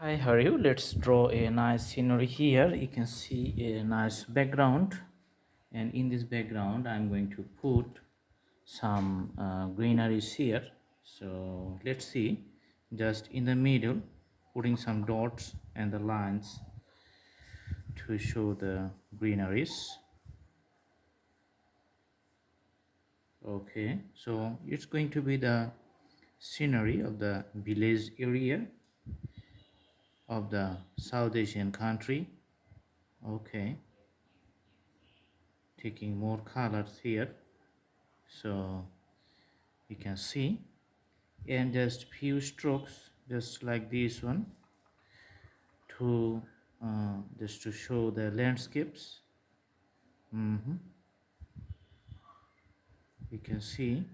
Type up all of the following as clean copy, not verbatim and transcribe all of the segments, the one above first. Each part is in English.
Hi, how are you? Let's draw a nice scenery here. You can see a nice background, and in this background, I'm going to put some greeneries here. So let's see, just in the middle, putting some dots and the lines to show the greeneries. Okay, so it's going to be the scenery of the village area of the South Asian country. Okay, taking more colors here, so you can see, and just few strokes just like this one to just to show the landscapes. Mhm. You can see.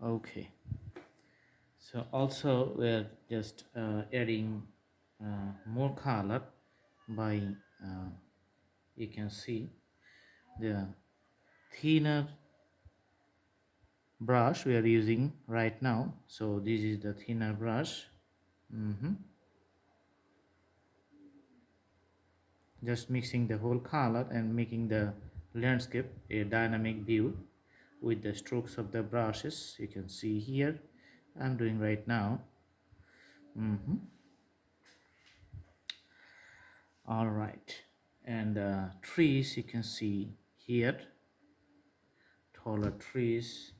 Okay, so also we're just adding more color by uh, you can see the thinner brush we are using right now. So this is the thinner brush. Mhm. Just mixing the whole color and making the landscape a dynamic view with the strokes of the brushes. You can see here I'm doing right now. All right, and trees you can see here, taller trees,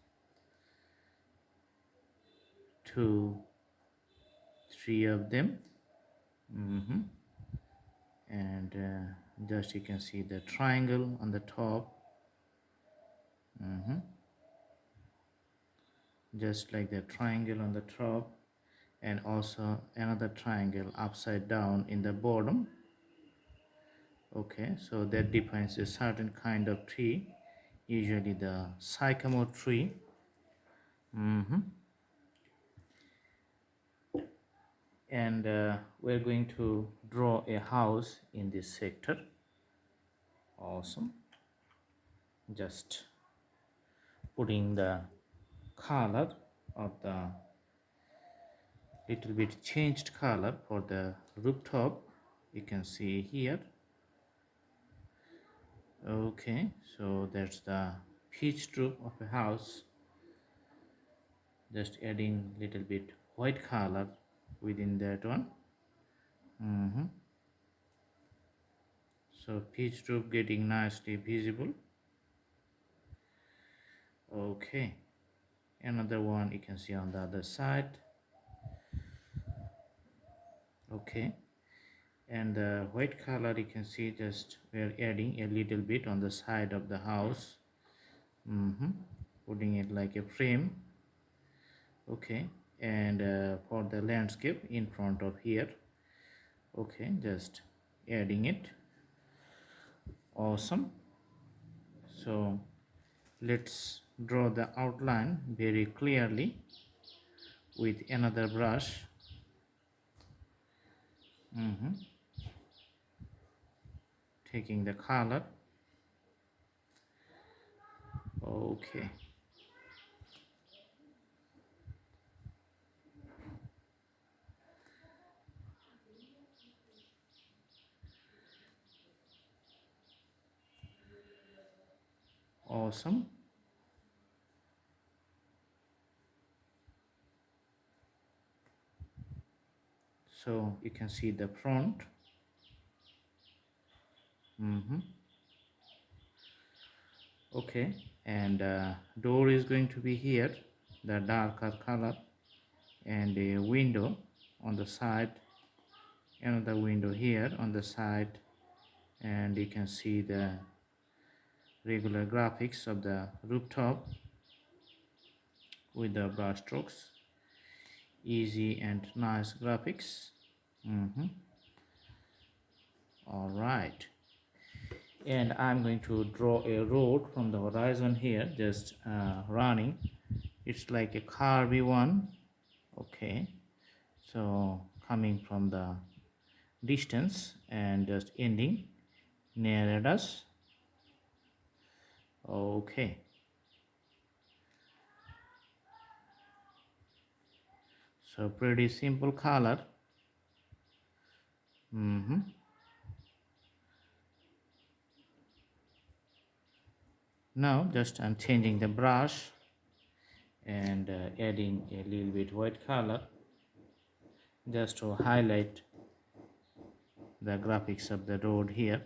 2 3 of them. And just you can see the triangle on the top, just like the triangle on the top, and also another triangle upside down in the bottom. Okay, so that defines a certain kind of tree, usually the sycamore tree. And we're going to draw a house in this sector. Awesome. Just putting the color of the little bit changed color for the rooftop, you can see here. Okay, so that's the pitched roof of a house. Just adding little bit white color within that one. So pitched roof getting nicely visible. Okay, another one you can see on the other side. Okay, and the white color you can see, just we're adding a little bit on the side of the house. Putting it like a frame. Okay, and for the landscape in front of here. Okay, just adding it. Awesome. So let's draw the outline very clearly with another brush. Taking the color. Okay, awesome. So you can see the front. Okay, and door is going to be here, the darker color, and a window on the side, another window here on the side, and you can see the regular graphics of the rooftop with the brush strokes. Easy and nice graphics. All right, and I'm going to draw a road from the horizon here, just running. It's like a curvy one. Okay, so coming from the distance and just ending near us. Okay, So pretty simple color. Now just I'm changing the brush and adding a little bit white color just to highlight the graphics of the road here.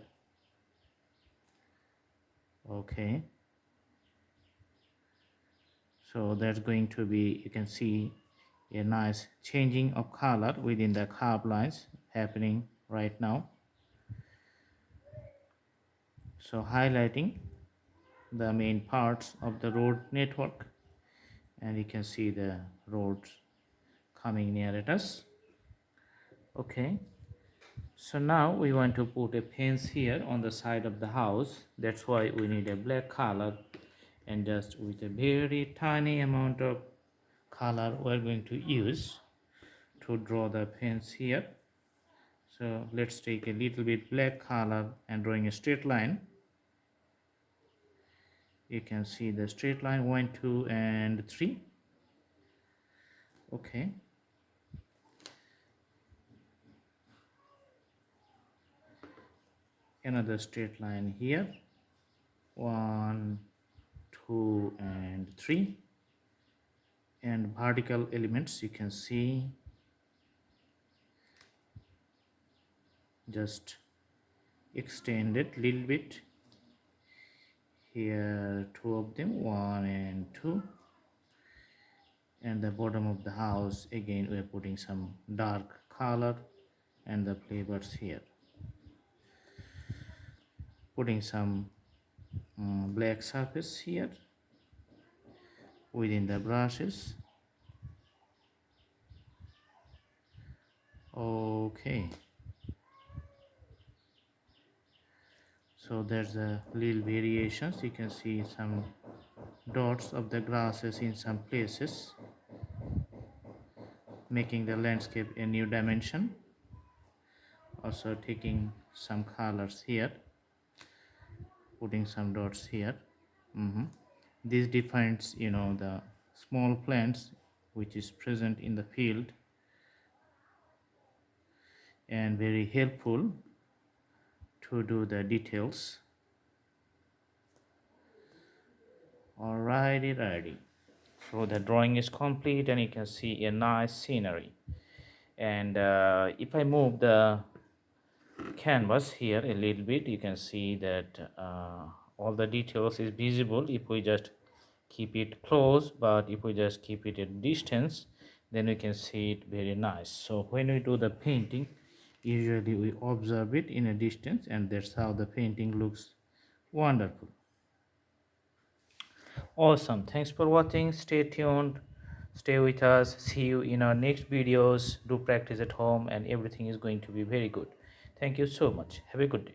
Okay, so that's going to be, you can see a nice changing of color within the curve lines happening right now. So highlighting the main parts of the road network, and you can see the roads coming near at us. Okay, so now we want to put a fence here on the side of the house. That's why we need a black color, and just with a very tiny amount of color we're going to use to draw the fence here. So let's take a little bit black color and drawing a straight line. You can see the straight line 1, 2 and 3. Okay, another straight line here, 1, 2 and 3. And vertical elements you can see, just extend it a little bit here, 2 of them, 1 and 2. And the bottom of the house again we are putting some dark color, and the flavors here, putting some black surface here within the brushes. Okay, so there's a little variations. You can see some dots of the grasses in some places, making the landscape a new dimension. Also taking some colors here, putting some dots here. This defines, the small plants which is present in the field, and very helpful to do the details. Alrighty. So the drawing is complete, and you can see a nice scenery. And if I move the canvas here a little bit, you can see that all the details is visible if we just keep it close, but if we just keep it at distance, then we can see it very nice. So when we do the painting, usually we observe it in a distance, and that's how the painting looks wonderful. Awesome, thanks for watching. Stay tuned, stay with us. See you in our next videos. Do practice at home, and everything is going to be very good. Thank you so much. Have a good day.